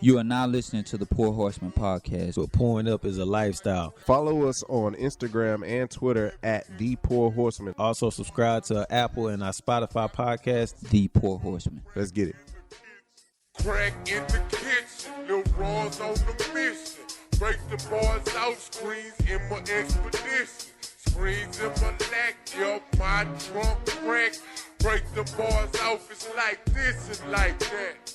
You are now listening to the Pour Horsemen podcast. But pouring up is a lifestyle. Follow us on Instagram and Twitter at The Pour Horsemen. Also subscribe to our Apple and our Spotify podcast. The Pour Horsemen. Let's get it. Crack in the kitchen, Lil Raw's on the mission. Break the bars out, screens in my expedition. Screens in my neck, yo, my trunk crack. Break the bars off, it's like this and like that.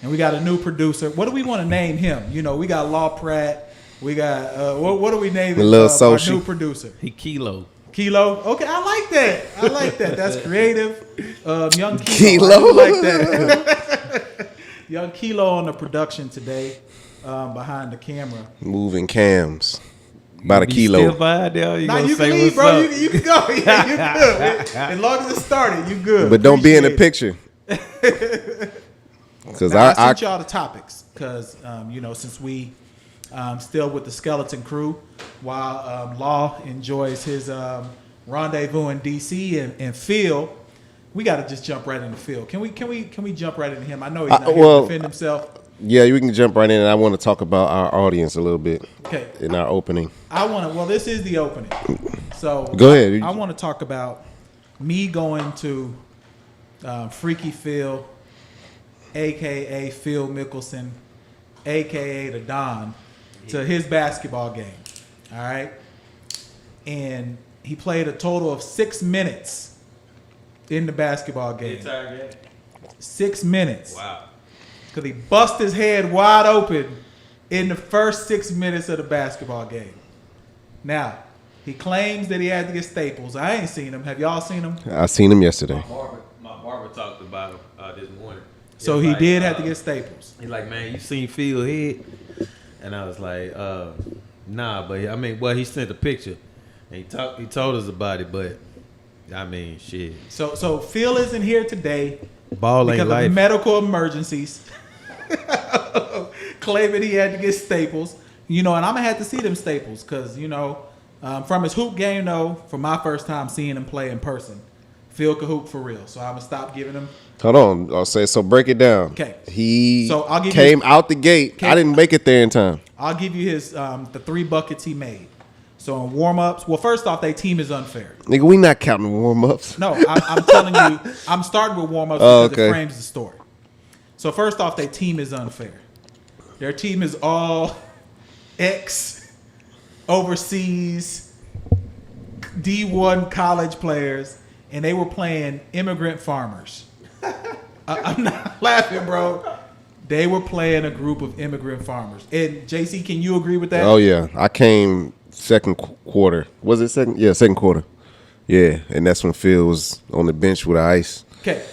And we got a new producer. What do we want to name him? You know, we got Law Pratt. We got, what do we name him? Our new producer. He Kilo. Kilo. Okay, I like that. I like that. That's creative. Young Kilo. I like that. Young Kilo on the production today, behind the camera. Moving cams. About a kilo. Still fine there? You Nah, gonna you say can leave, what's bro. up? You can go. Yeah, you good. As long as it started, you good. But don't be in the Appreciate picture. Because I sent y'all the topics because, since we still with the skeleton crew, while Law enjoys his rendezvous in D.C. and Phil, we got to just jump right into Phil. Can we jump right into him? I know he's not here to defend himself. Yeah, we can jump right in, and I want to talk about our audience a little bit. Okay. In our opening. This is the opening. So go ahead. I want to talk about me going to Freaky Phil, a.k.a. Phil Mickelson, a.k.a. the Don, to his basketball game. All right? And he played a total of 6 minutes in the basketball game. The entire game? 6 minutes. Wow. Because he bust his head wide open in the first 6 minutes of the basketball game. Now, he claims that he had to get staples. I ain't seen him. Have y'all seen him? I seen him yesterday. My barber talked about him this morning. So he did have to get staples. He's like, man, you seen Phil head? And I was like, nah, but I mean, well, he sent a picture. And he told us about it, but I mean, shit. So Phil isn't here today Ball ain't because life. of medical emergencies. Claiming he had to get staples. And I'm going to have to see them staples because, from his hoop game, though, for my first time seeing him play in person, Phil could hoop for real. So I'm going to stop giving him. Hold on. I'll say, so break it down. Okay. He So I'll give came you, out the gate. I didn't make it there in time. I'll give you his the 3 buckets he made. So in warm-ups, well, first off, their team is unfair. Nigga, we not counting warm-ups. No, I'm telling you, I'm starting with warm-ups because it frames the story. So first off, their team is unfair. Their team is all overseas D1 college players, and they were playing immigrant farmers. I'm not laughing, bro. They were playing a group of immigrant farmers. And JC, can you agree with that? Oh, yeah. I came second quarter. Was it second? Yeah, second quarter. Yeah, and that's when Phil was on the bench with ice. Okay.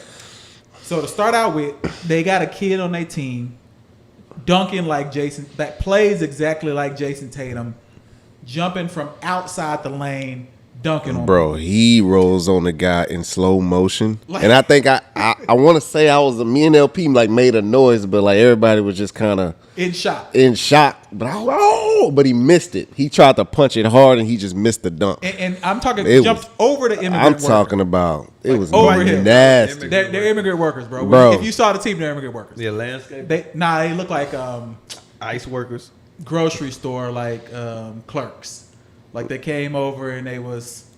So to start out with, they got a kid on their team dunking like Jason, that plays exactly like Jason Tatum, jumping from outside the lane, dunking on Bro, he rolls on the guy in slow motion. And I think I want to say me and LP made a noise, but everybody was just kind of in shock. But he missed it. He tried to punch it hard and he just missed the dunk. And I'm talking jumped over the immigrant I'm worker. talking about it was over him. nasty. They're immigrant workers, bro. Bro. If you saw the team, they're immigrant workers. Yeah, landscape. They look like Ice workers. grocery store clerks. Like they came over and they was,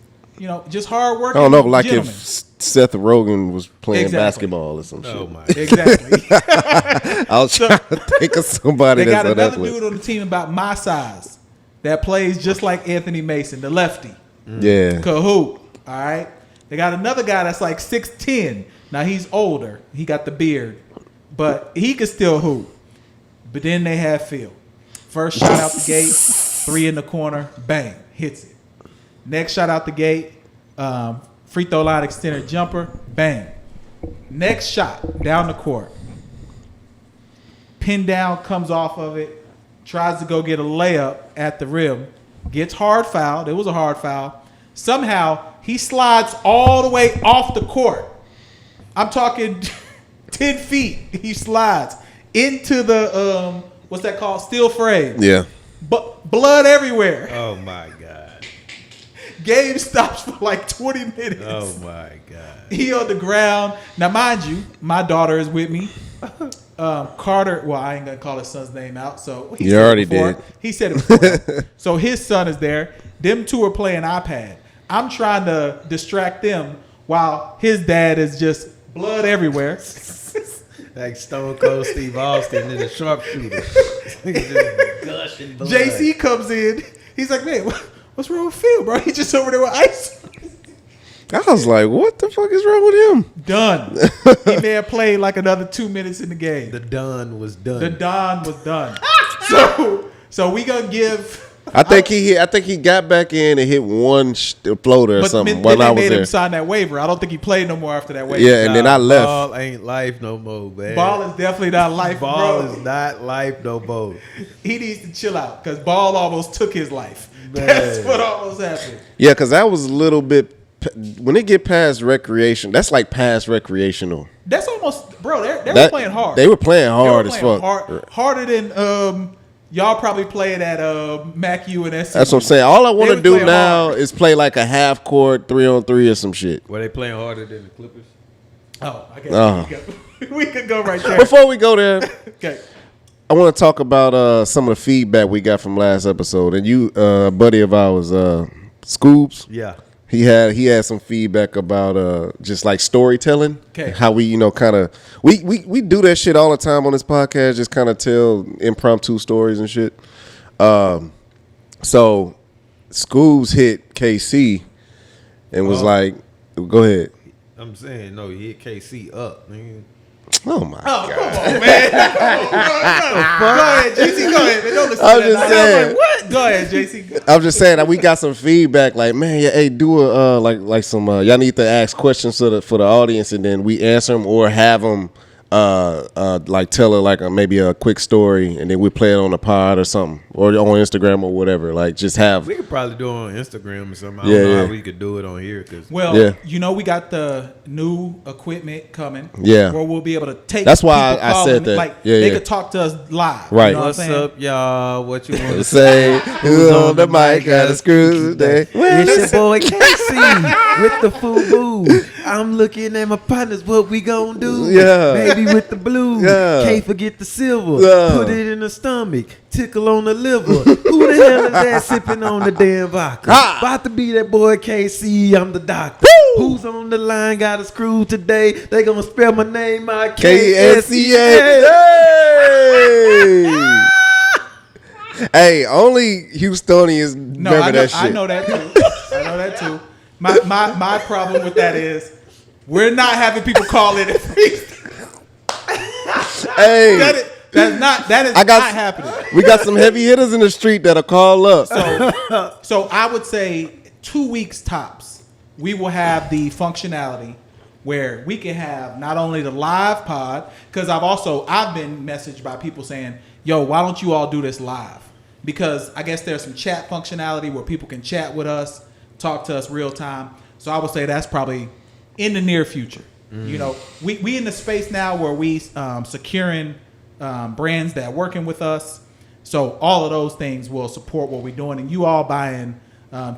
just hard working. I don't know, like gentlemen. if Seth Rogen was playing Exactly. basketball or some shit. Oh my. Exactly. I was trying to think of somebody They got that's another athletic. dude on the team about my size that plays just like Anthony Mason, the lefty. Yeah. Kahoot. All right. They got another guy that's like 6'10". Now he's older. He got the beard, but he can still hoop. But then they have Phil. First shot out the gate, 3 in the corner, bang, hits it. Next shot out the gate, free throw line extender jumper, bang. Next shot down the court. Pin down, comes off of it, tries to go get a layup at the rim, gets hard fouled. It was a hard foul. Somehow he slides all the way off the court. I'm talking 10 feet. He slides into the what's that called? Steel frame. Yeah. But blood everywhere. Oh my God. Game stops for like 20 minutes. Oh my God. He on the ground. Now, mind you, my daughter is with me. Carter, well, I ain't gonna call his son's name out, so he You said it already before. did. He said it before. So his son is there. Them two are playing iPad. I'm trying to distract them while his dad is just blood everywhere. Like Stone Cold Steve Austin in a sharpshooter. Gushing blood. JC comes in. He's like, man, what's wrong with Phil, bro? He just over there with ice. I was like, what the fuck is wrong with him? Done. He may have played like another 2 minutes in the game. The Don was done. The Don was done. So we gonna give. I think he got back in and hit one floater or something when they I was made there. him sign that waiver. I don't think he played no more after that waiver. Yeah, and then I left. Ball ain't life no more, man. Ball is definitely not life. Ball bro. is not life no more. He needs to chill out because Ball almost took his life. Man. That's what almost happened. Yeah, because that was a little bit. When it get past recreation, that's like past recreational. That's almost, bro. They were playing hard. They were playing hard as fuck. Harder than y'all probably playing at MacU and SC. That's what I'm saying. All I want They to was do playing now hard. is play like a half court 3-on-3 or some shit. Were they playing harder than the Clippers? Oh, I guess we could go right there. Before we go there, Okay. I want to talk about some of the feedback we got from last episode. And you, buddy of ours, Scoobs. Yeah. He had some feedback about just like storytelling. Okay. How we kind of we do that shit all the time on this podcast, just kind of tell impromptu stories and shit. So Scoobs hit KC and was like, "Go ahead." I'm saying, no, he hit KC up, man. Oh my god! Come on, man. Go ahead, JC. Go ahead, man. Don't listen I'm to that. just now. saying. Like, what? Go ahead, JC. I'm just saying that we got some feedback, like, man, yeah, hey, do a like some y'all need to ask questions for the audience, and then we answer them or have them like tell her like maybe a quick story, and then we play it on the pod or something, or on Instagram or whatever. Like, just have. We could probably do it on Instagram or something. I don't know how we could do it on here. Well, Yeah. you know, we got the new equipment coming. Yeah. Where we'll be able to take. That's why people I calling, said that. Like, Yeah, they yeah. could talk to us live. Right. You know what What's I'm saying? up, y'all? What you want to Say who's on the mic? Got a screw today. It's your boy KC with the FUBU. I'm looking at my partners. What we gonna do? Yeah. Baby with the blue. Yeah. Can't forget the silver. Yeah. Put it in the stomach. Tickle on the liver. Who the hell is that sipping on the damn vodka? Ah. About to be that boy KC. I'm the doctor. Who's on the line? Got a screw today. They gonna spell my name out. KSCA. Hey. Hey, only Houstonians No, remember that shit. I know that too. I know that too. My problem with that is we're not having people call in and Hey, that is I got- not happening. we got some heavy hitters in the street that'll call up. So I would say 2 weeks tops, we will have the functionality where we can have not only the live pod, because I've been messaged by people saying, yo, why don't you all do this live? Because I guess there's some chat functionality where people can chat with us, talk to us real time. So I would say that's probably in the near future. You know, we in the space now where we securing brands that are working with us. So all of those things will support what we're doing, and you all buying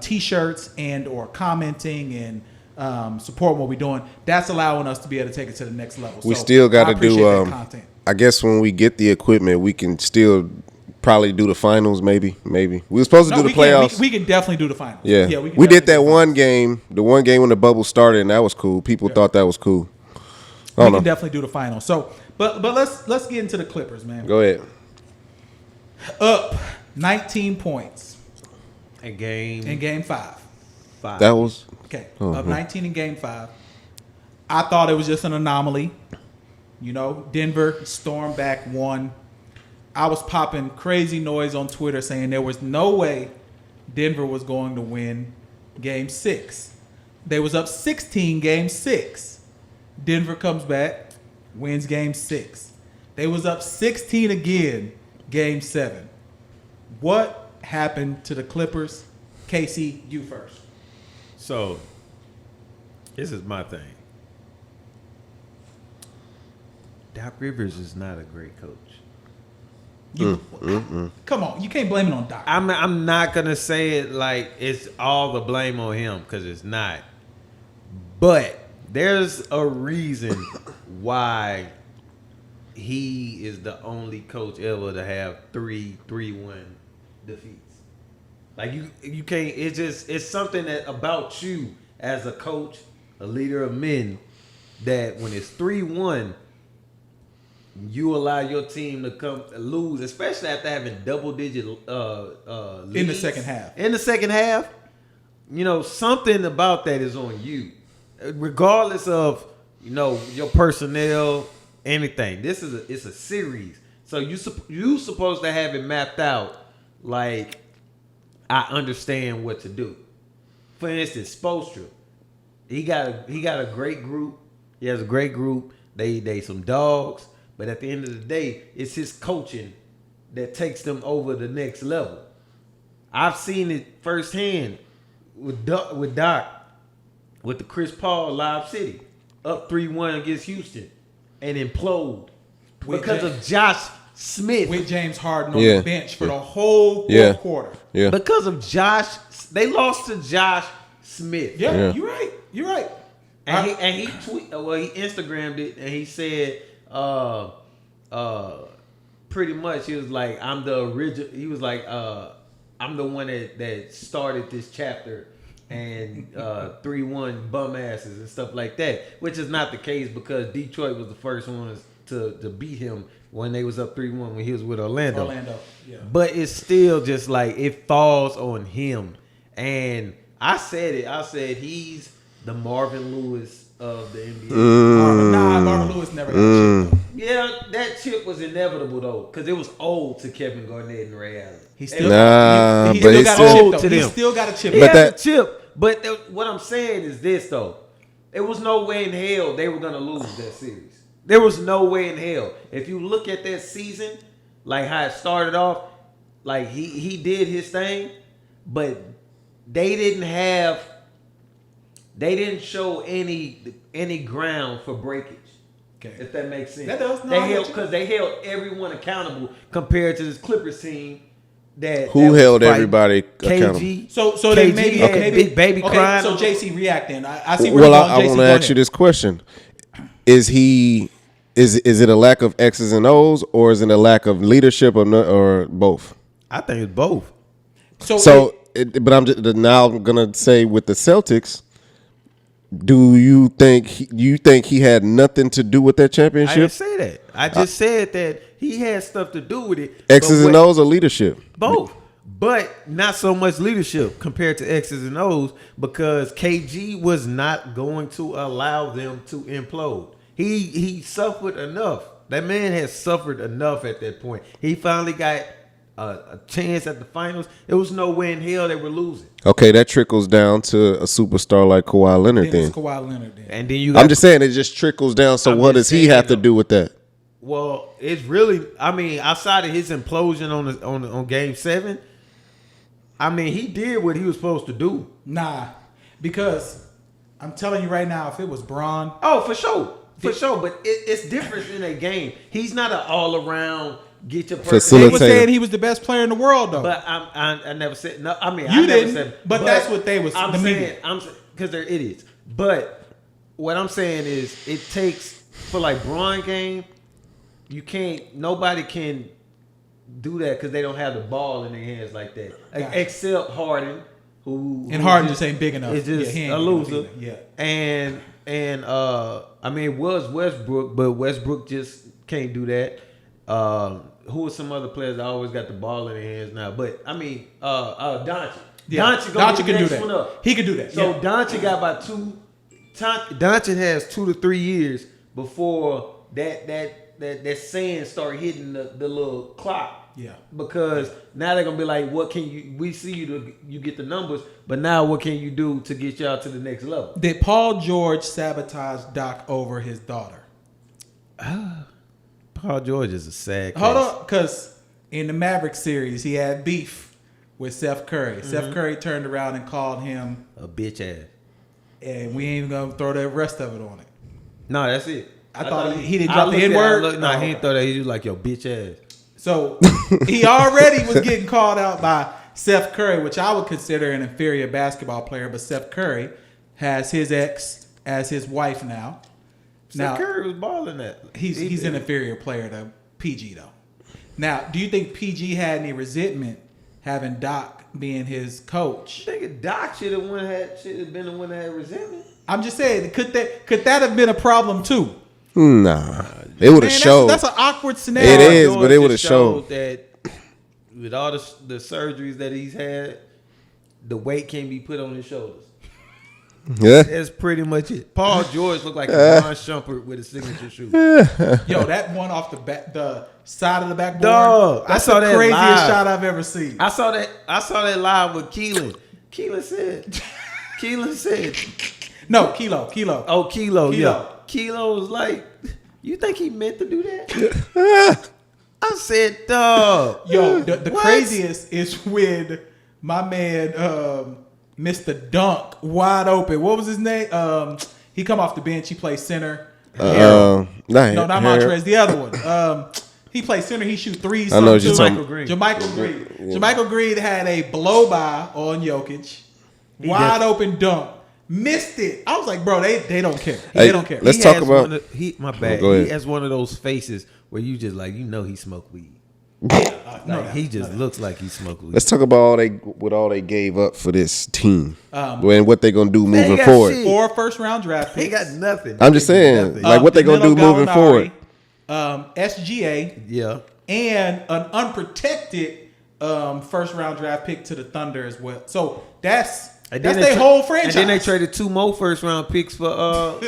T-shirts and or commenting and support what we're doing. That's allowing us to be able to take it to the next level. We So still got I to appreciate do. that content. I guess when we get the equipment, we can still probably do the finals. Maybe we were supposed to do the playoffs. We can definitely do the finals. Yeah, we we can did definitely that do the one finals. game. The one game when the bubble started, and that was cool. People thought that was cool. I We don't can know. definitely do the finals. So, but let's get into the Clippers, man. Go ahead. Up 19 points And game in Game 5. 5. That was Okay, Oh, up man. 19 in Game 5. I thought it was just an anomaly. You know, Denver stormed back, won. I was popping crazy noise on Twitter saying there was no way Denver was going to win Game 6. They was up 16 Game 6. Denver comes back, wins Game 6. They was up 16 again, Game 7. What happened to the Clippers? Casey, you first. So, this is my thing. Doc Rivers is not a great coach. Come on, you can't blame it on Doc. I'm not gonna say it like it's all the blame on him because it's not. But there's a reason why he is the only coach ever to have 3-1 defeats. Like you can't. It's something that about you as a coach, a leader of men, that when it's 3-1, you allow your team to lose, especially after having double-digit leads in the second half. In the second half, something about that is on you, regardless of your personnel, anything. It's a series, so you supposed to have it mapped out. Like, I understand what to do. For instance, Spoelstra, he got a great group. He has a great group. They some dogs. But at the end of the day, it's his coaching that takes them over the next level. I've seen it firsthand with Doc, with the Chris Paul Live City, up 3-1 against Houston, and implode because of Josh Smith. With James Harden on the bench for the whole fourth quarter. Yeah. Because of Josh, they lost to Josh Smith. Yeah. You're right. And he Instagrammed it, and he said, pretty much he was like, I'm the original. He was like, I'm the one that started this chapter, and 3-1 bum asses and stuff like that, which is not the case because Detroit was the first ones to beat him when they was up 3-1 when he was with Orlando. Yeah. But it's still just like it falls on him. And I said he's the Marvin Lewis of the NBA. Marvin Lewis never got a chip, though. Yeah, that chip was inevitable though, because it was old to Kevin Garnett in Ray Allen. He still got a chip, though. He still got a chip. He has a chip. But what I'm saying is this though. There was no way in hell they were gonna lose that series. There was no way in hell. If you look at that season, like how it started off, like he did his thing, but they didn't show any ground for breakage. Okay. If that makes sense. That does. Because they held everyone accountable compared to this Clippers team that held everybody accountable. KG. So they maybe Big Baby crying. So JC reacting. I see where I want to ask you this question: Is it a lack of X's and O's, or is it a lack of leadership, or both? I think it's both. But I'm gonna say with the Celtics. Do you think he had nothing to do with that championship? I didn't say that. I just said that he had stuff to do with it. X's and O's or leadership? Both. But not so much leadership compared to X's and O's because KG was not going to allow them to implode. He suffered enough. That man has suffered enough at that point. He finally got a chance at the finals. There was no way in hell they were losing. Okay, that trickles down to a superstar like Kawhi Leonard then. And then I'm just saying it just trickles down. So what does he have to do with that? Well, it's really, I mean, outside of his implosion on Game 7, I mean, he did what he was supposed to do. Nah, because I'm telling you right now, if it was Bron, for sure. But it's different in a game. He's not an all around. Get your They were saying he was the best player in the world, though. But I never said no. I mean, you I didn't. Never said, but that's what they was. I'm saying because they're idiots. But what I'm saying is, it takes for like Bron game. You can't. Nobody can do that because they don't have the ball in their hands like that, except Harden, who Harden just ain't big enough. It's just a loser. Yeah. And I mean, it was Westbrook, but Westbrook just can't do that. Who are some other players that always got the ball in their hands now? But I mean, Doncic. Yeah. Doncic can do that. He can do that. So Doncic got about Doncic has 2 to 3 years before that sand start hitting the little clock. Yeah. Because now they're gonna be like, what can you? We see you get the numbers, but now what can you do to get y'all to the next level? Did Paul George sabotage Doc over his daughter? Paul George is a sad case. Hold on, because in the Maverick series, he had beef with Seth Curry. Mm-hmm. Seth Curry turned around and called him a bitch ass. And we ain't even going to throw the rest of it on it. No, that's it. I thought he didn't drop the N-word. No, he didn't throw that. He was like, yo, bitch ass. So he already was getting called out by Seth Curry, which I would consider an inferior basketball player. But Seth Curry has his ex as his wife now. Now, Steph Curry was balling that. He's an inferior player to PG though. Now, do you think PG had any resentment having Doc being his coach? I think Doc should have been the one that had resentment. I'm just saying, could that have been a problem too? Nah, it would have showed. That's an awkward scenario. It is, but it would have showed that with all the surgeries that he's had, the weight can't be put on his shoulders. Yeah, That's pretty much it. Paul George looked like a Ron Shumpert with a signature shoe. Yo, that one off the side of the backboard. Dog, that's I saw the that craziest live. shot I've ever seen. I saw that live with Keelan. Keelan said, No, Kilo. oh, Kilo, yeah. Kilo was like, you think he meant to do that? I said, dog. Yo, the What? craziest is when my man Mr. Dunk wide open. What was his name? He come off the bench. He plays center. No, not Montrez. The other one. He plays center. He shoot threes. I know what you're talking Jermichael about. Green. Yeah. Jermichael Green had a blow by on Jokic. Wide open dunk. Missed it. I was like, bro, they don't care. They don't care. Let's talk about. My bad. Go ahead. He has one of those faces where you just like, he smoked weed. He just looks like he smoked weed. Let's talk about what all they gave up for this team and what they gonna do They moving got forward. shit. 4 first-round draft They picks. got nothing. I'm just saying, Nothing. like what they gonna do Danilo moving Gallinari, forward. SGA, Yeah. and an unprotected first-round draft pick to the Thunder as well. So that's their whole franchise. And then they traded 2 more first round picks for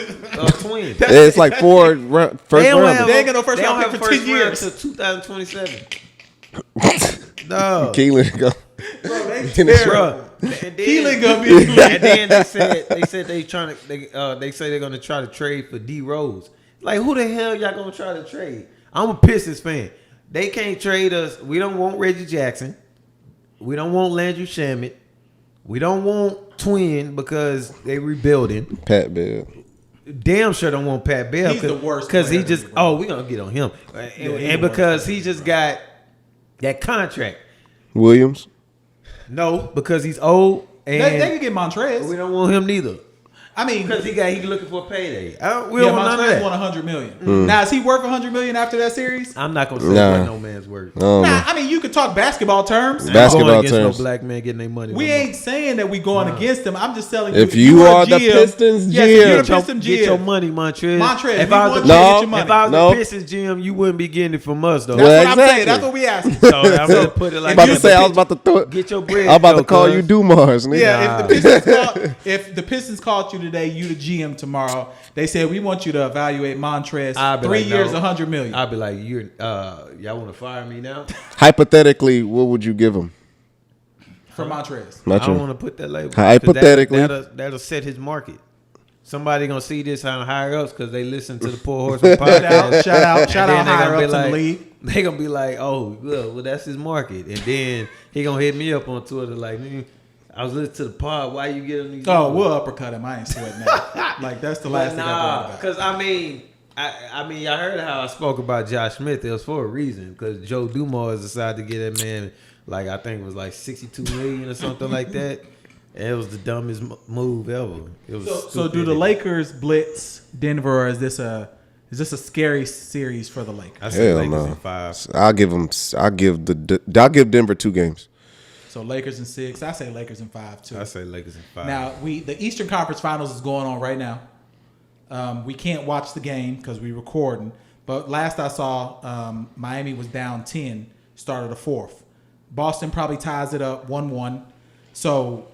Twins. Yeah, it's like 4 first They don't round. have They ain't got no first they don't round have pick a for first 10 round years. until 2027. No. Keelan go. Bro, they In the terrible. And Keelan then, gonna be in the league. and then they said they say they're gonna try to trade for D Rose. Like, who the hell y'all gonna try to trade? I'm a Pistons fan. They can't trade us. We don't want Reggie Jackson. We don't want Landry Shamet. We don't want Twin because they rebuilding. Pat Bev. Damn sure don't want Pat Bell. He's the worst because he player just. in the Oh, we gonna get on him, he's and the because worst he just got that contract. Williams. No, because he's old and They can get Montrez. we don't want him neither. I mean, Because he looking for a payday. We yeah, don't want none of Montrez that. won $100 million. Now, is he worth $100 million after that series? I'm not gonna say Nah. what no man's worth. Oh, Nah, I mean, you could talk basketball terms. Basketball going against terms. no black man getting their money. We no more. ain't saying that we going against them. I'm just telling you. If you were a are the GM, Pistons yes, if you're GM. the Pistons Get your GM. money, Montrez. Montrez, if we I want was you the to No. get your money. if I was No. the Pistons GM, you wouldn't be getting it from us though. That's Well, what I'm saying. exactly. That's what we asking. So I'm gonna put it like I'm about to that. say I But was about to throw it. get your bread. I'm about to though, call cuz. you Dumars, nigga. Yeah, if the Pistons called you today, you the GM tomorrow. They said we want you to evaluate Montrez. I'd be 3 like, years, no. $100 million. I'll be like, y'all want to fire me now? Hypothetically, what would you give him? for Montrez. Not I don't you. want to put that label. 'Cause Hypothetically. that'll set his market. Somebody gonna see this on higher ups because they listen to the Pour Horsemen podcast. Shout out And then they higher gonna be ups in the like- league. They gonna be like, oh, well, that's his market, and then he gonna hit me up on Twitter like, I was listening to the pod. Why you getting these? Oh, we'll uppercut him. I ain't sweating that. Like that's the last thing I Nah, thought about. because I mean, I heard how I spoke about Josh Smith. It was for a reason because Joe Dumars decided to get that man, like I think it was like $62 million or something like that. And it was the dumbest move ever. It was So do the Lakers blitz Denver, or is this a scary series for the Lakers? I said Hell Lakers no. in 5. I'll give Denver 2 games. So Lakers in 6. I say Lakers in 5 too. I say Lakers in 5. Now the Eastern Conference Finals is going on right now. We can't watch the game because we're recording. But last I saw, Miami was down 10, start of the 4th. Boston probably ties it up 1-1. So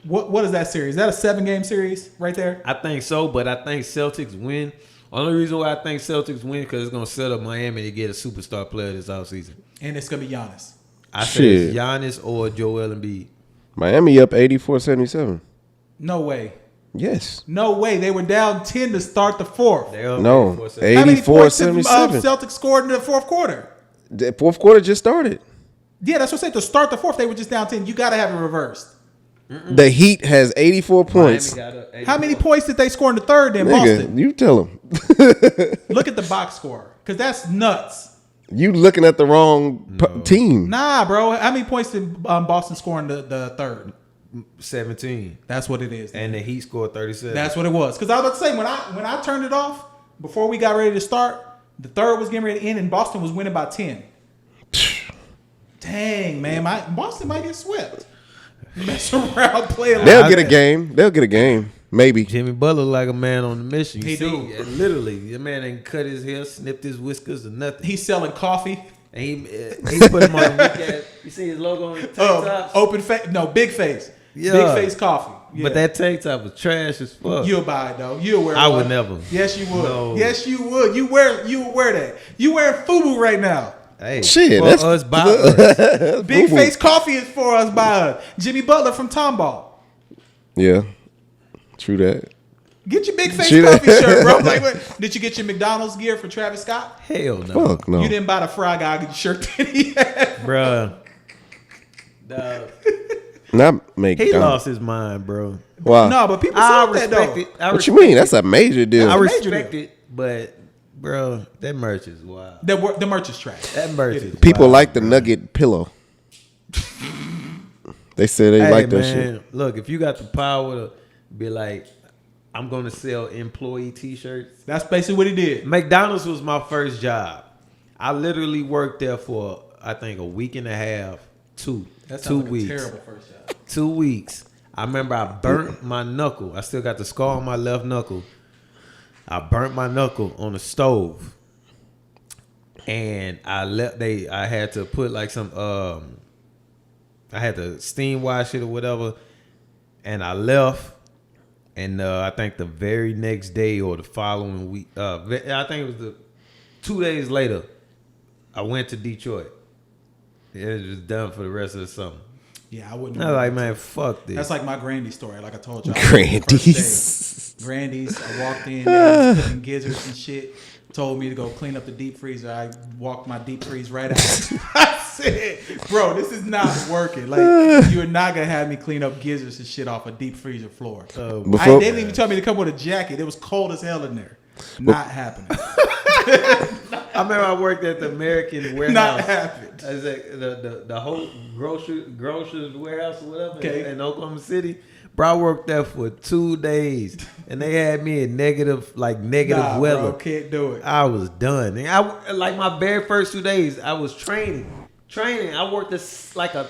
what is that series? Is that a 7-game series right there? I think so, but I think Celtics win. Only reason why I think Celtics win because it's gonna set up Miami to get a superstar player this offseason. And it's gonna be Giannis. I say it's Shit. Giannis or Joel Embiid. Miami up 84-77. No way. Yes. No way. They were down 10 to start the 4th. They're up No. 84-77. How many points did 84-77. Celtics scored in the 4th quarter? The fourth quarter just started. Yeah, that's what I said. To start the 4th, they were just down 10. You got to have it reversed. The Heat has 84 points. Miami got up 84. How many points did they score in the 3rd in Nigga, Boston? you tell them. Look at the box score, because that's nuts. You looking at the wrong team. Nah, bro. How many points did Boston score in the 3rd? 17, That's what it is. and the Heat scored 37. That's what it was. Because I was about to say, when I turned it off, before we got ready to start, the third was getting ready to end, and Boston was winning by 10. Dang, man, Boston might get swept. Mess around, play a They'll get a game. They'll get a game. Maybe. Jimmy Butler like a man on the mission. You He see, do. literally, the man ain't cut his hair, snipped his whiskers, or nothing. He's selling coffee. And he put him on the weekend. You see his logo on the tank top? Open face, no, big face. Yeah. Big face coffee. Yeah. But that tank top was trash as fuck. You'll buy it though. You'll wear it. I would never. Yes, you would. No. Yes, you would. You would wear that. You wearing FUBU right now. Hey, Shit, for that's- us by us. Big face coffee is for us by us. Jimmy Butler from Tomball. Yeah. True that. Get your big face She- coffee shirt, bro. Like, what? Did you get your McDonald's gear for Travis Scott? Hell no. Fuck no. You didn't buy the Fry Guy shirt that he had. Bruh. Not make. He lost his mind, bro. Wow. No, but people I saw that respect though. it. I What you respect mean? That's a major deal. I major respect deal. it, but bro, that merch is wild. The merch is trash. That merch is People wild, like the bro. nugget pillow. They say they Hey, like that man, shit. look, if you got the power to be like, I'm gonna sell employee T-shirts. That's basically what he did. McDonald's was my first job. I literally worked there for I think a week and a half, two weeks. Terrible first job. 2 weeks. I remember I burnt my knuckle. I still got the scar on my left knuckle. I burnt my knuckle on the stove, and I had to put like some I had to steam wash it or whatever, and I left. And I think the very next day or the following week, I think it was 2 days later, I went to Detroit. It was just done for the rest of the summer. Yeah, I wouldn't. I was like, man, fuck this. That's like my Grandy story. Like I told you, Grandy's. Grandy's. I walked in, they was cooking gizzards and shit. Told me to go clean up the deep freezer. I walked my deep freeze right out. I said, bro, this is not working. Like, you're not gonna have me clean up gizzards and shit off a deep freezer floor. They didn't even tell me to come with a jacket. It was cold as hell in there. Not happening. I remember I worked at the American warehouse. Not happened. I was like the whole grocery warehouse or whatever in Oklahoma City. Bro, I worked there for 2 days, and they had me in negative Nah, weather. bro, can't do it. I was done. And I like my very first 2 days, I was training. I worked this like a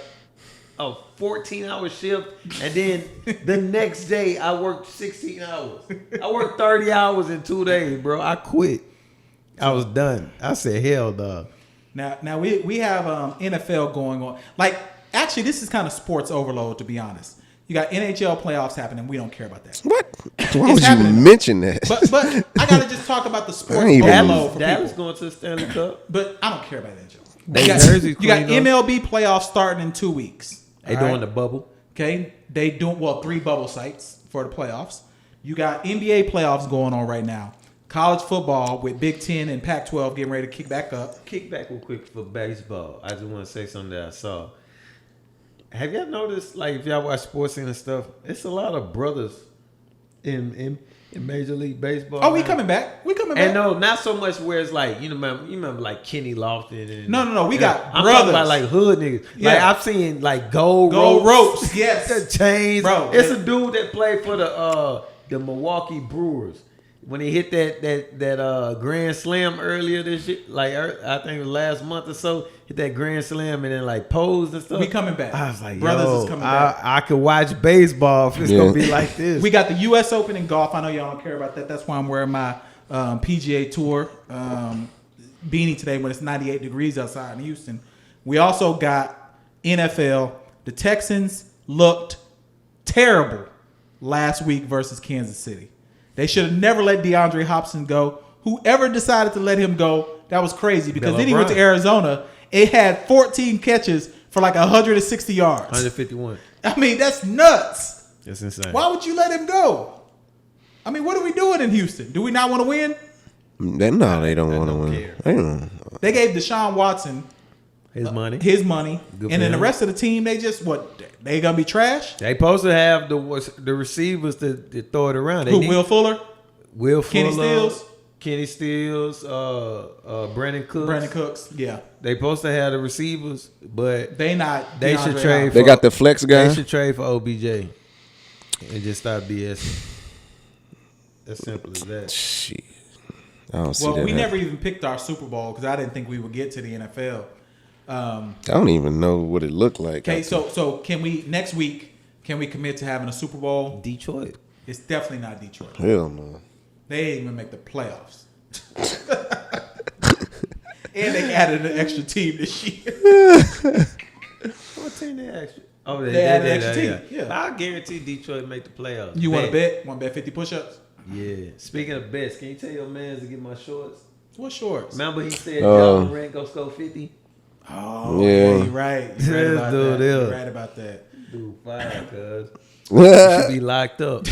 14-hour shift, and then the next day I worked 16 hours. I worked 30 hours in 2 days, bro. I quit. I was done. I said, hell, dog. Now we have NFL going on. Like, actually, this is kind of sports overload, to be honest. You got NHL playoffs happening. We don't care about that. What? Why would you happening. mention that? But I gotta just talk about the sports I ain't even- overload for Dallas people. going to the Stanley Cup. But I don't care about NHL. They You got, jerseys you got cleaned up. MLB playoffs starting in 2 weeks. They All doing right? the bubble. Okay, they doing 3 bubble sites for the playoffs. You got NBA playoffs going on right now. College football with Big Ten and Pac-12 getting ready to kick back up. Kick back real quick for baseball. I just want to say something that I saw. Have y'all noticed, like, if y'all watch sports and stuff, it's a lot of brothers in Major League Baseball. Oh, we now. coming back. We coming back. And no, not so much where it's like, you remember like Kenny Lofton. And, No, we got I'm brothers. talking about like hood niggas. Yeah. Like I've seen like gold ropes. Yes. the chains. Bro, It's a dude that played for the Milwaukee Brewers. When he hit that grand slam earlier this year, like I think it was last month or so, hit that grand slam and then like posed and stuff. We coming back. I was like, Brothers is coming back. I could watch baseball if it's gonna be like this. We got the U.S. Open in golf. I know y'all don't care about that. That's why I'm wearing my PGA Tour beanie today when it's 98 degrees outside in Houston. We also got NFL. The Texans looked terrible last week versus Kansas City. They should have never let DeAndre Hopkins go. Whoever decided to let him go, that was crazy because Bill then he went to O'Brien. Arizona. It had 14 catches for like 160 yards. 151. I mean, that's nuts. That's insane. Why would you let him go? I mean, what are we doing in Houston? Do we not want to win? No, they don't want to don't win. care. They don't. They gave Deshaun Watson His money. his money, Good and for then the him. rest of the team, they just they gonna be trash? They supposed to have the receivers to throw it around. They Who? need Will Fuller, Will Kenny Fuller, Stills? Kenny Stills, Brandon Cooks. Brandon Cooks. Yeah, They supposed to have the receivers, but they not. They DeAndre should trade. Hopkins. They got the flex guy. They should trade for OBJ and just stop BS. As simple as that. Shit. I don't see Well, that. we happen. never even picked our Super Bowl because I didn't think we would get to the NFL. I don't even know what it looked like. Okay, so can we next week? Can we commit to having a Super Bowl? Detroit. It's definitely not Detroit. Hell no. They didn't even make the playoffs. And they added an extra team this year. What team they actually? Oh, They added an extra team. Yeah. I guarantee Detroit make the playoffs. You want to bet? Want to bet 50 push-ups? Yeah. Speaking of bets, can you tell your man to get my shorts? What shorts? Remember he said John Morant go score 50? Oh, Yeah. yeah, you're right. You're right about Dude, that. yeah. You're right about that. Dude, fire, cuz. You should be locked up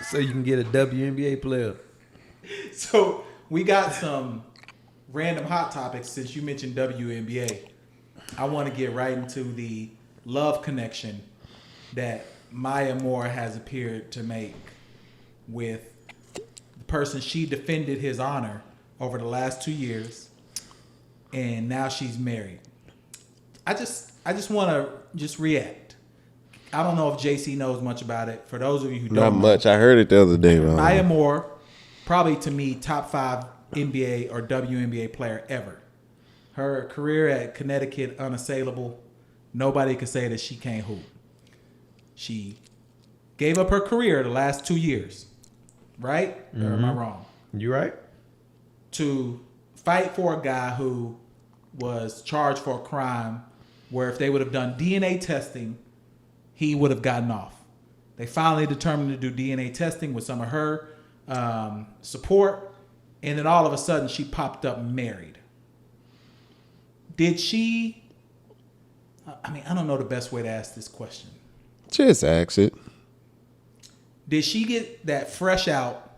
so you can get a WNBA player. So we got some random hot topics since you mentioned WNBA. I want to get right into the love connection that Maya Moore has appeared to make with the person she defended his honor over the last 2 years, and now she's married. I just want to just react. I don't know if JC knows much about it. For those of you who Not don't much. I heard it the other day, bro. Maya Moore, probably to me, top 5 NBA or WNBA player ever. Her career at Connecticut, unassailable. Nobody could say that she can't hoop. She gave up her career the last 2 years, right? Or am I wrong? You right? To fight for a guy who was charged for a crime where if they would have done DNA testing, he would have gotten off. They finally determined to do DNA testing with some of her support, and then all of a sudden she popped up married. Did she? I mean, I don't know the best way to ask this question. Just ask it. Did she get that fresh out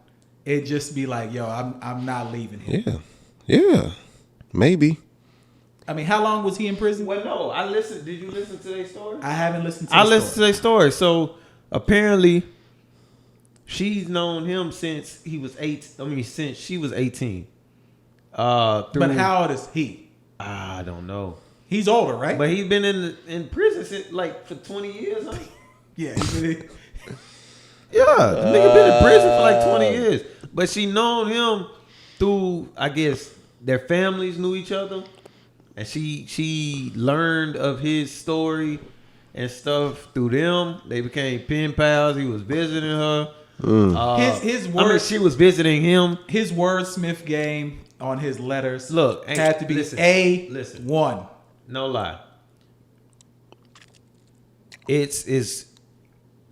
and just be like, "Yo, I'm not leaving him"? Yeah. Maybe. I mean, how long was he in prison? Well, no. I listened. Did you listen to their story? I haven't listened to. I the listened to story. their story. So apparently, she's known him since he was 8. I mean, since she was 18. But how old is he? I don't know. He's older, right? But he's been in prison since, like, for 20 years. Huh? Yeah. Yeah, the nigga been in prison for like 20 years. But she known him through, I guess, their families knew each other. And she learned of his story and stuff through them. They became pen pals. He was visiting her. His I mean, she was visiting him. his wordsmith game on his letters Look, had to be listen. A1. No lie. It's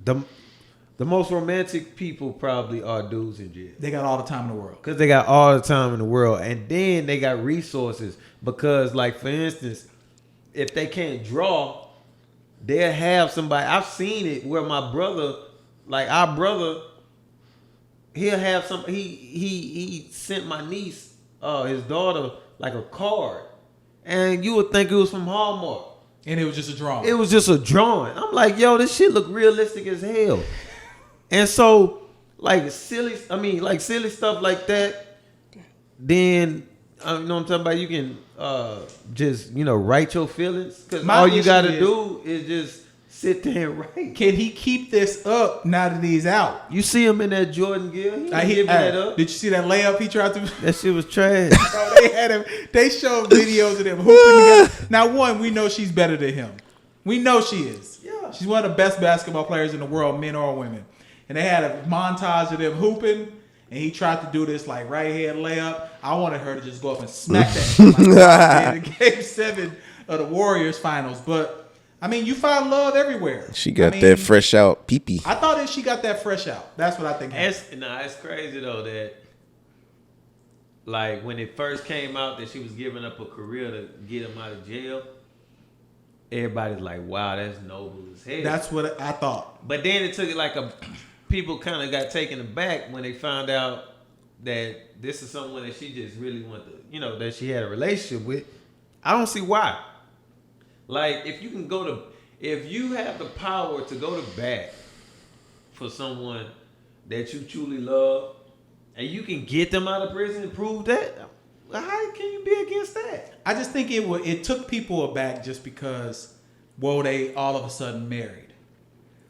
the most romantic people probably are dudes in jail. They got all the time in the world. Because they got all the time in the world. And then they got resources. Because, like, for instance, if they can't draw, they'll have somebody. I've seen it where my brother, like our brother, he'll have some. He sent my niece, his daughter, like a card. And you would think it was from Hallmark. And it was just a drawing. It was just a drawing. I'm like, yo, this shit look realistic as hell. And so, like silly stuff like that. Then, you know what I'm talking about? You can just, write your feelings. Because all you got to do is just sit there and write. Can he keep this up now that he's out? You see him in that Jordan gear? He ain't giving that up. Did you see that layup he tried to? That shit was trash. Bro, they had him. They showed videos of them hooping together. Now, one, we know she's better than him. We know she is. Yeah. She's one of the best basketball players in the world, men or women. And they had a montage of them hooping, and he tried to do this like right hand layup. I wanted her to just go up and smack that shit like in Game 7 of the Warriors finals. But I mean, you find love everywhere. She got that fresh out pee-pee. I thought that she got that fresh out. That's what I think. It's crazy though that, like, when it first came out that she was giving up a career to get him out of jail, everybody's like, wow, that's noble as hell. That's what I thought. But then it took it like people kind of got taken aback when they found out that this is someone that she just really wanted to, that she had a relationship with. I don't see why. Like, if you have the power to go to bat for someone that you truly love, and you can get them out of prison and prove that, how can you be against that? I just think it took people aback just because, they all of a sudden married.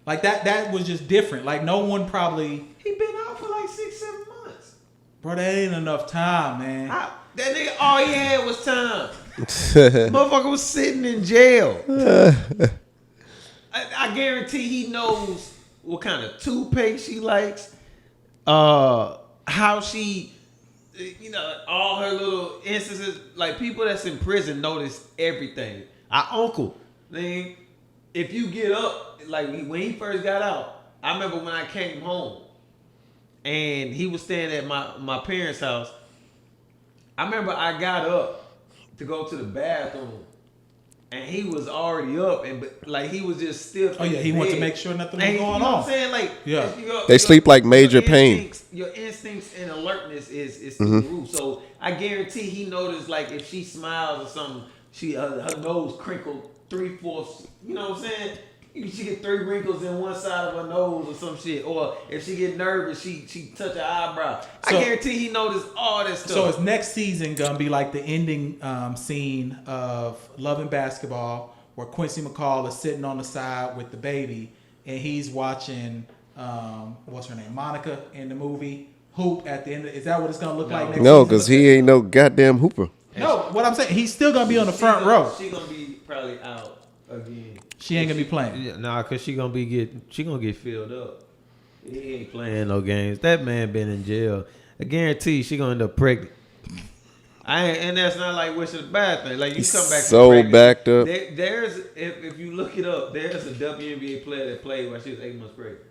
Like that was just different. Like no one probably. He been out for like 6-7 months. Bro, that ain't enough time, man. That nigga, all he had was time. Motherfucker was sitting in jail. I guarantee he knows what kind of toothpaste she likes, how she, all her little instances. Like, people that's in prison notice everything. Our uncle, man, if you get up, like when he first got out, I remember when I came home and he was staying at my parents' house. I remember I got up to go to the bathroom, and he was already up, but he was just stiff. Oh yeah, he wanted to make sure nothing was going on. You know what I'm saying? Like, yeah, they sleep like major pain. Your instincts and alertness is through the roof. So I guarantee he noticed, like, if she smiles or something, her nose crinkled 3/4. You know what I'm saying? She get 3 wrinkles in one side of her nose or some shit. Or if she get nervous, she touch her eyebrow. So, I guarantee he noticed all this stuff. So his next season gonna be like the ending scene of Love and Basketball, where Quincy McCall is sitting on the side with the baby, and he's watching what's her name, Monica, in the movie hoop at the end. Is that what it's gonna look like next season? No, because he ain't no goddamn hooper. No, what I'm saying, he's still gonna be on the front row. She gonna be probably out again. She ain't gonna be playing. Yeah, nah, cause she gonna get filled up. He ain't playing no games. That man been in jail. I guarantee she gonna end up pregnant. And that's not like wishing a bad thing. Like, you come back so pregnant, backed up. There's if you look it up, there's a WNBA player that played while she was 8 months pregnant.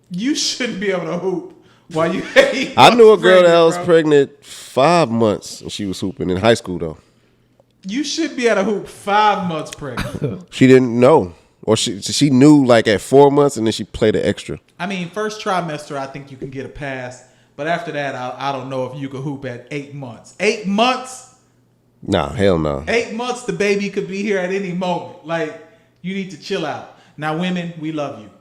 You shouldn't be able to hoop while you. I knew a girl that was pregnant 5 months, and she was hooping in high school though. You should be able to hoop 5 months pregnant. She didn't know, or she knew like at 4 months, and then she played an extra. I mean, first trimester, I think you can get a pass, but after that, I don't know if you could hoop at 8 months. 8 months? Nah, hell no. 8 months, the baby could be here at any moment. Like, you need to chill out. Now, women, we love you.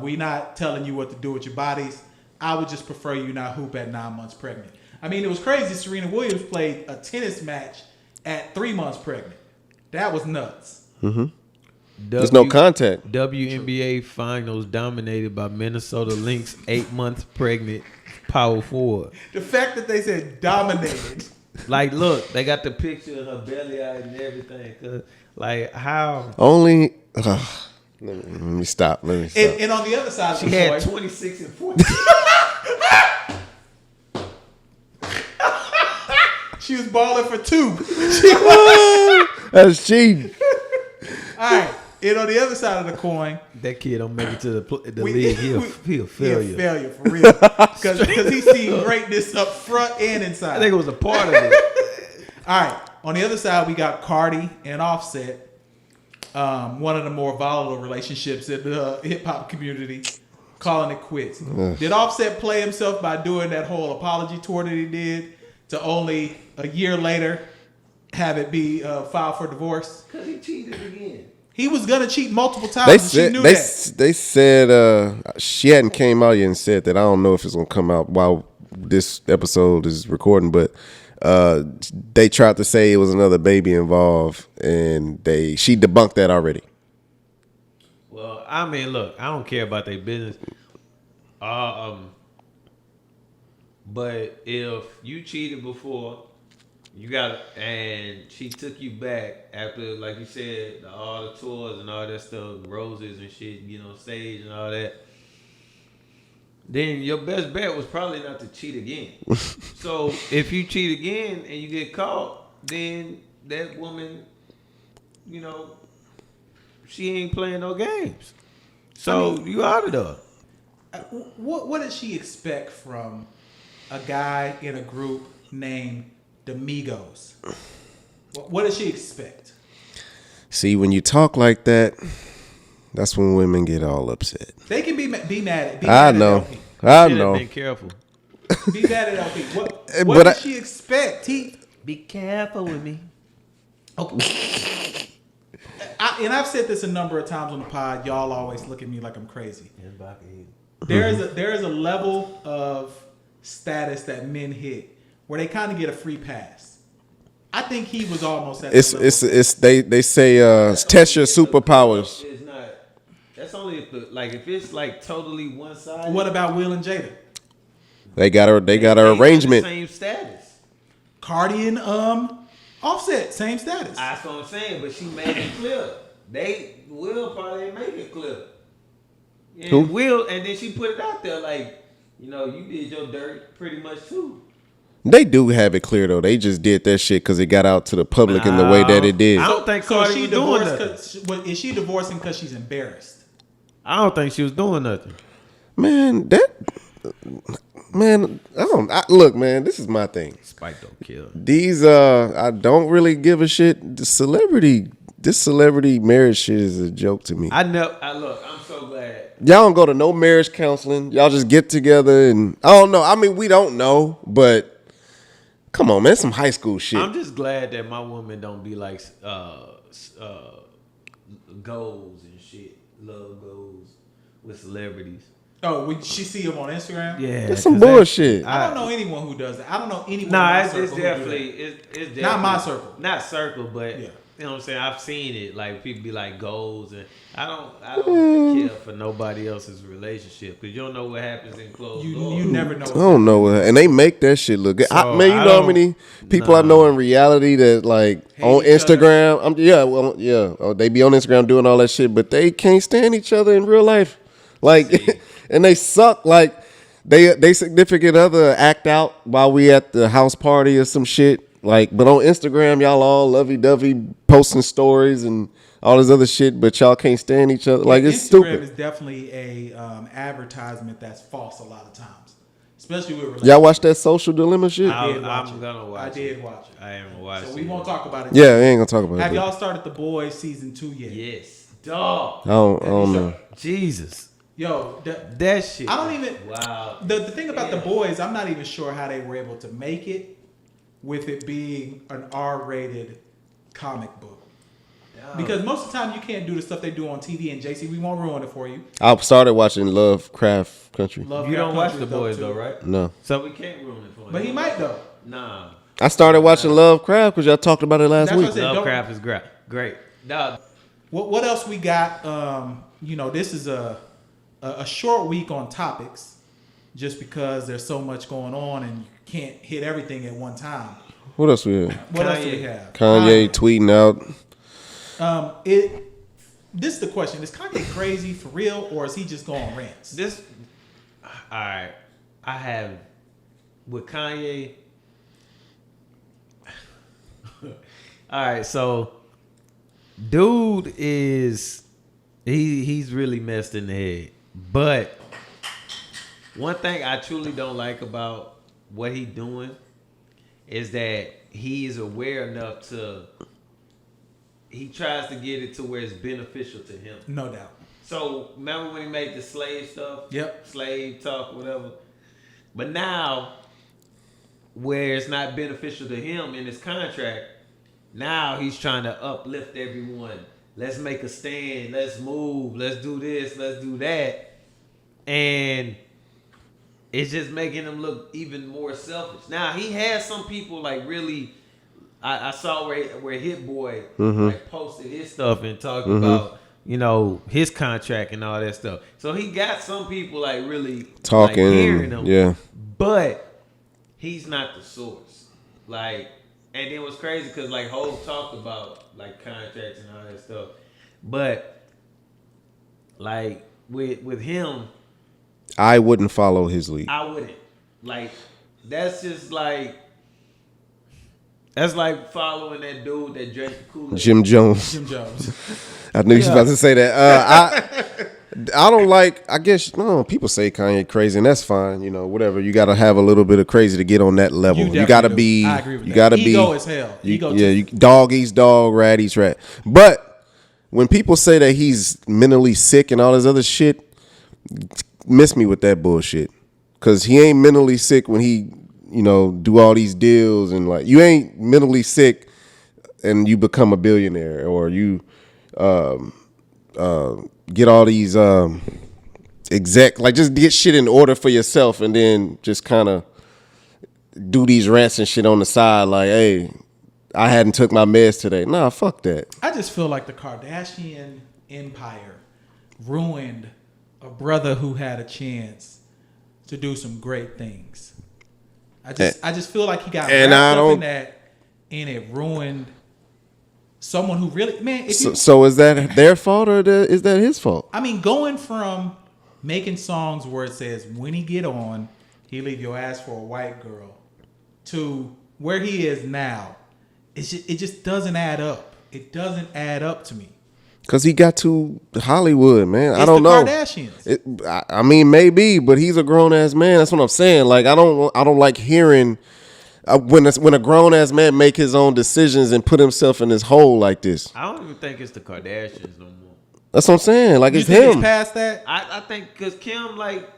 We not telling you what to do with your bodies. I would just prefer you not hoop at 9 months pregnant. I mean, it was crazy. Serena Williams played a tennis match at 3 months pregnant. That was nuts. Mm-hmm. There's no contact. WNBA finals dominated by Minnesota Lynx 8 months pregnant power forward. The fact that they said dominated. Like, look, they got the picture of her belly out and everything. 'Cause, like, how? Only. Let me stop. And on the other side, she had 26 and 14. She was balling for 2. That's cheating. All right. And on the other side of the coin, that kid don't make it to the league. He'll failure. He'll failure for real. Because he's seen greatness up front and inside. I think it was a part of it. All right. On the other side, we got Cardi and Offset. One of the more volatile relationships in the hip hop community, calling it quits. Did Offset play himself by doing that whole apology tour that he did to only a year later have it be filed for divorce? Because he cheated again. He was gonna cheat multiple times. She knew that. They said she hadn't came out yet and said that. I don't know if it's gonna come out while this episode is recording, but they tried to say it was another baby involved, and she debunked that already. Well, I mean, look, I don't care about their business. But if you cheated before, and she took you back after, like you said, all the tours and all that stuff, roses and shit, stage and all that, then your best bet was probably not to cheat again. So if you cheat again and you get caught, then that woman, she ain't playing no games. So you out of there. What did she expect from a guy in a group named the Migos? What does she expect? See, when you talk like that, that's when women get all upset. They can be mad. I know. I know. Be careful. Be mad at LP. What does she expect? Be careful with me. Okay. I've said this a number of times on the pod. Y'all always look at me like I'm crazy. There is a level of status that men hit where they kind of get a free pass. I think he was almost at that level. They say test your superpowers. It's not. That's only if it's like totally one sided. What about Will and Jada? They got an got arrangement. the same status. Cardi and Offset, same status. That's what I'm saying, but she made it clear. Will probably ain't make it clear. And Who? Will, and then she put it out there like, you did your dirt pretty much too. They do have it clear though. They just did that shit because it got out to the public in the way that it did. I don't think Cardi was doing nothing. Is she divorcing because she's embarrassed? I don't think she was doing nothing. Man, look, man, this is my thing. Spike don't kill. These, I don't really give a shit. This celebrity marriage shit is a joke to me. I'm so glad. Y'all don't go to no marriage counseling. Y'all just get together and I don't know. I mean, we don't know, but come on, man, some high school shit. I'm just glad that my woman don't be like goals and shit, love goals with celebrities. Oh, would she see him on Instagram? Yeah, that's some bullshit. I don't know anyone who does that. I don't know anyone. Nah, it's definitely not my circle. Not circle, but yeah. You know what I'm saying? I've seen it. Like people be like goals, and I don't care for nobody else's relationship because you don't know what happens in closed doors. You never know. I don't know what, and they make that shit look good. So, man, you know how many people I know in reality that like on Instagram. They be on Instagram doing all that shit, but they can't stand each other in real life. Like, and they suck. Like they significant other act out while we at the house party or some shit. Like, but on Instagram, y'all all lovey-dovey posting stories and all this other shit, but y'all can't stand each other. Like, it's Instagram stupid. Instagram is definitely a advertisement that's false a lot of times, especially with relationships. Y'all watch that Social Dilemma shit? I'm gonna watch it. I did watch it. I haven't watched it. So we won't talk about it. Yeah, we ain't gonna talk about it. Have y'all started The Boys season 2 yet? Yes. Dog. I don't know. Jesus. Yo, that shit. I don't even. Wow. The thing about The Boys, I'm not even sure how they were able to make it with it being an R-rated comic book. Because most of the time you can't do the stuff they do on TV. And JC, we won't ruin it for you. I started watching Lovecraft Country. You don't watch The Boys though, right? No. So we can't ruin it for you. But he might though. Nah. I started watching Lovecraft because y'all talked about it last That's week. what I said. Lovecraft is great. Nah. What else we got? This is a short week on topics, just because there's so much going on and you can't hit everything at one time. What else we have? What else do we have? Kanye tweeting out. This is the question: is Kanye crazy for real, or is he just going rants? All right. I have with Kanye. All right, so dude is he's really messed in the head. But one thing I truly don't like about what he's doing is that he is aware enough he tries to get it to where it's beneficial to him. No doubt. So remember when he made the slave stuff? Yep. Slave talk, whatever. But now, where it's not beneficial to him in his contract, now he's trying to uplift everyone. Let's make a stand. Let's move. Let's do this. Let's do that. And it's just making him look even more selfish. Now, he has some people like really... I saw where Hit Boy like posted his stuff and talked about, his contract and all that stuff. So he got some people like really talking, like, hearing him. Yeah. But he's not the source. Like, and it was crazy because like Hov talked about like contracts and all that stuff. But like with him, I wouldn't follow his lead. I wouldn't. Like, that's just like. That's like following that dude that drank the Kool-Aid. Jim Jones. I knew you was about to say that. I don't like, I guess, no, people say Kanye crazy, and that's fine, whatever. You got to have a little bit of crazy to get on that level. You got to be, I agree with you that. got to be. Ego as hell. Dog eats dog, rat eats rat. But when people say that he's mentally sick and all this other shit, miss me with that bullshit. Because he ain't mentally sick when he, do all these deals and like you ain't mentally sick and you become a billionaire or you get all these just get shit in order for yourself and then just kind of do these rants and shit on the side like, hey, I hadn't took my meds today. Nah, fuck that. I just feel like the Kardashian empire ruined a brother who had a chance to do some great things. I just feel like he got And wrapped I up in don't- that, and it ruined someone who really, man. If you, So is that their fault or is that his fault? I mean, going from making songs where it says when he get on, he leave your ass for a white girl, to where he is now, it just doesn't add up. It doesn't add up to me. Because he got to Hollywood, man. I It's don't the know. Kardashians. I mean, maybe, but he's a grown ass man. That's what I'm saying. Like, I don't like hearing when a grown ass man make his own decisions and put himself in this hole like this. I don't even think it's the Kardashians no more. That's what I'm saying. Like, You it's think him. it's past that? I think because Kim, like,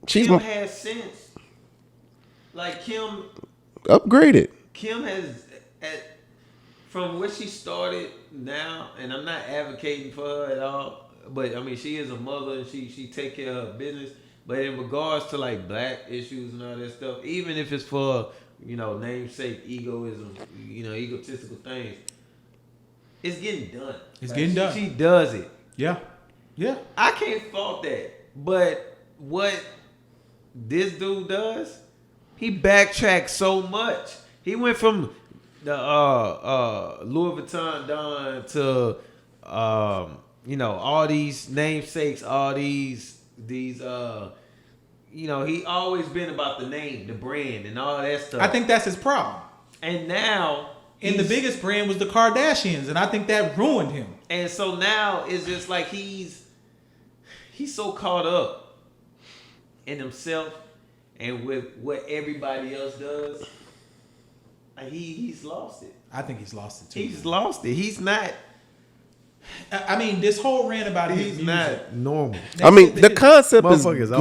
She's Kim has sense. Like, Kim upgraded. has, from where she started now, and I'm not advocating for her at all, but I mean, she is a mother and she take care of her business. But in regards to like black issues and all that stuff, even if it's for, namesake egoism, egotistical things, it's getting done. It's getting done. She does it. Yeah. Yeah. I can't fault that. But what this dude does, he backtracks so much. He went from the Louis Vuitton Don to all these namesakes, all these he always been about the name, the brand, and all that stuff. I think that's his problem. And now And the biggest brand was the Kardashians, and I think that ruined him. And so now it's just like he's so caught up in himself and with what everybody else does. He's lost it. I think he's lost it too. He's lost it. He's not. I mean, this whole rant about his He's music. not normal. I mean, the concept is Motherfucker's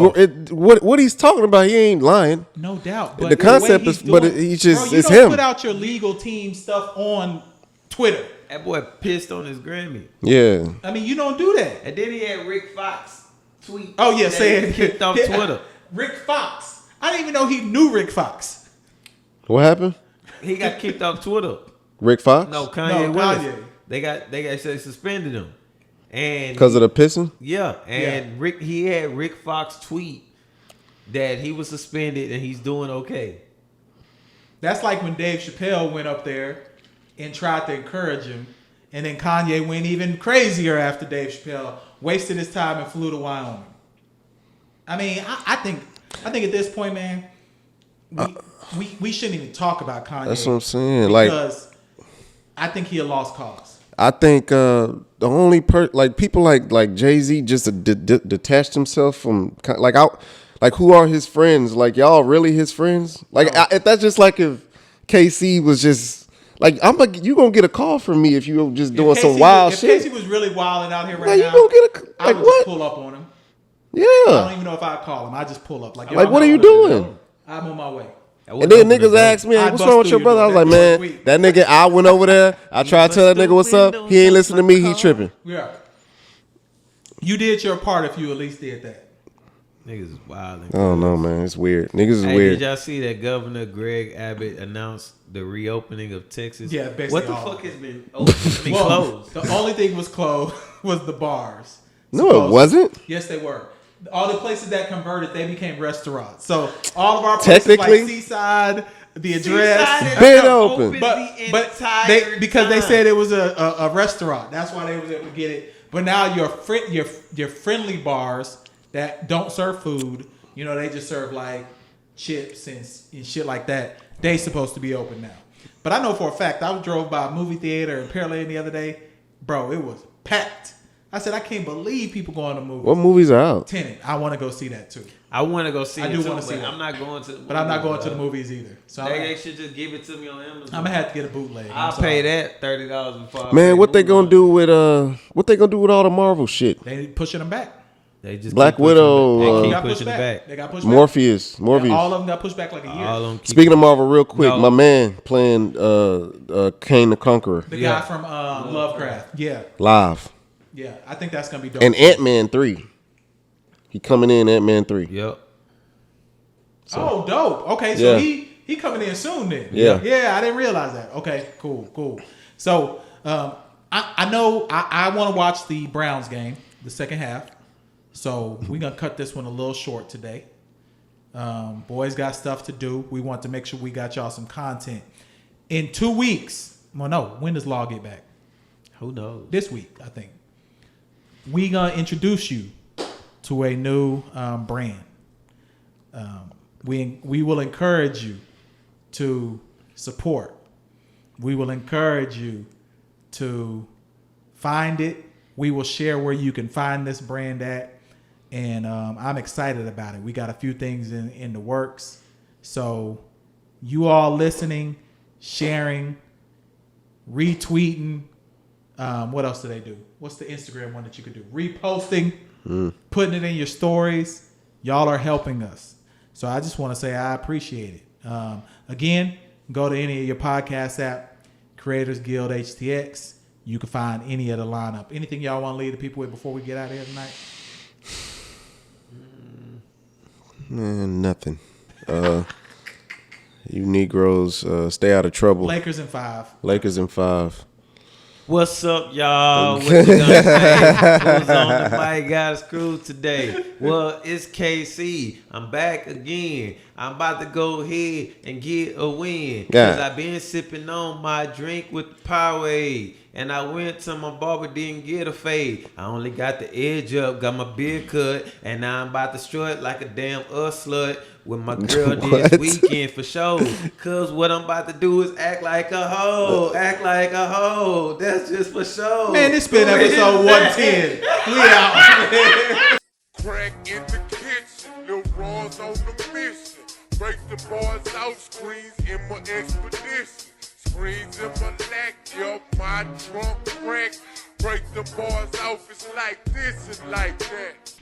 off. what he's talking about. He ain't lying. No doubt. The concept way is- he's but doing- he's just- Bro, you it's don't him. put out your legal team stuff on Twitter. That boy pissed on his Grammy, Yeah. I mean, you don't do that. and then he had Rick Fox tweet. Oh yeah, that say he it. kicked off Twitter. Rick Fox. I didn't even know he knew Rick Fox. What happened? He got kicked off Twitter. Rick Fox? No, Kanye No, West. Kanye. They said suspended him, and Because of the pissing? yeah, and he had Rick Fox tweet that he was suspended and he's doing okay. That's like when Dave Chappelle went up there and tried to encourage him, and then Kanye went even crazier after Dave Chappelle wasted his time and flew to Wyoming. I mean, I think at this point, man, we shouldn't even talk about Kanye. That's what I'm saying. Like, Because I think he a lost cause. I think the only people like Jay-Z just detached himself from who are his friends? Like, y'all really his friends? Like, if that's just like if KC was just like, you gonna get a call from me if you just doing some wild shit. If Casey was really wilding out here right Like, now, you gonna get I like would what? just pull up on him. I Yeah. don't even know if I'd call him. I just pull up. Like, yo, Like, I'm what are out you on doing? I'm on my way. And then niggas ask me, I'd what's bust wrong with through your brother? I was your like, door. man, Sweet. that nigga, I went over there. I tried to tell that nigga what's up. He ain't listening to me. He tripping. Yeah. You did your part if you at least did that. Niggas is wild. I don't know, man. It's weird. Niggas is Hey, weird. did y'all see that Governor Greg Abbott announced the reopening of Texas? Yeah, basically what the all. fuck has been open? Closed? The only thing was closed was the bars. No, it Supposedly. wasn't. Yes, they were. All the places that converted, they became restaurants. So all of our places Technically? like Seaside, the address, Seaside Been has open. the but entire they because they time. said it was a restaurant. That's why they was able to get it. But now your friendly bars that don't serve food, they just serve like chips and shit like that. They supposed to be open now. But I know for a fact I drove by a movie theater in Pearland the other day, bro. It was packed. I said I can't believe people going to movies. What movies are out? Tenet. I want to go see that too. I want to go see I it do too, wanna see but that. I'm not going to. But I'm not going to the movies either. So They should just give it to me on Amazon. I'm gonna have to get a bootleg. I'll pay that $30 before. I Man, pay what they gonna Hulu. do with all the Marvel shit? They pushing them back. They just Black keep pushing Widow, it back. They They keep got pushed pushing it back. back. They got pushed back. Morpheus. Yeah, Morpheus. all of them got pushed back like a year. All of them keep Speaking of Marvel, real quick, No. my man playing Kane the Conqueror The Yeah. guy from Lovecraft. Yeah, live, yeah. I think that's gonna be dope. and Ant-Man 3. He coming in Ant-Man 3. Yep. Oh, dope. Okay, so Yeah. he coming in soon then. Yeah. Yeah, I didn't realize that. Okay, cool. So I know I want to watch the Browns game, the second half. So we're gonna cut this one a little short today. Boys got stuff to do. We want to make sure we got y'all some content. In 2 weeks, well, no, when does Law get back? Who knows? This week, I think. We gonna introduce you to a new brand. We will encourage you to support. We will encourage you to find it. We will share where you can find this brand at. And I'm excited about it. We got a few things in the works. So you all listening, sharing, retweeting. What else do they do? What's the Instagram one that you could do? Reposting, putting it in your stories. Y'all are helping us. So I just want to say I appreciate it. Again, go to any of your podcast app, Creators Guild HTX. You can find any of the lineup. Anything y'all want to leave the people with before we get out of here tonight? Man, nothing. You Negroes, stay out of trouble. Lakers in 5. Lakers in 5. What's up, y'all? What you gonna say? Who's on the mic? Got us crew today. Well, it's KC. I'm back again. I'm about to go ahead and get a win. Yeah. Because I've been sipping on my drink with the Powerade. And I went to my barber, didn't get a fade. I only got the edge up, got my beard cut. And now I'm about to strut like a damn slut with my girl this weekend for sure. Cause what I'm about to do is act like a hoe. Act like a hoe. That's just for sure. Man, this been episode 110. We out. Crack in the kitchen, Lil Raw's on the mission. Break the bars out, screens in my expedition. Screens in my neck, yo, my trunk crack. Break the bars off, it's like this and like that.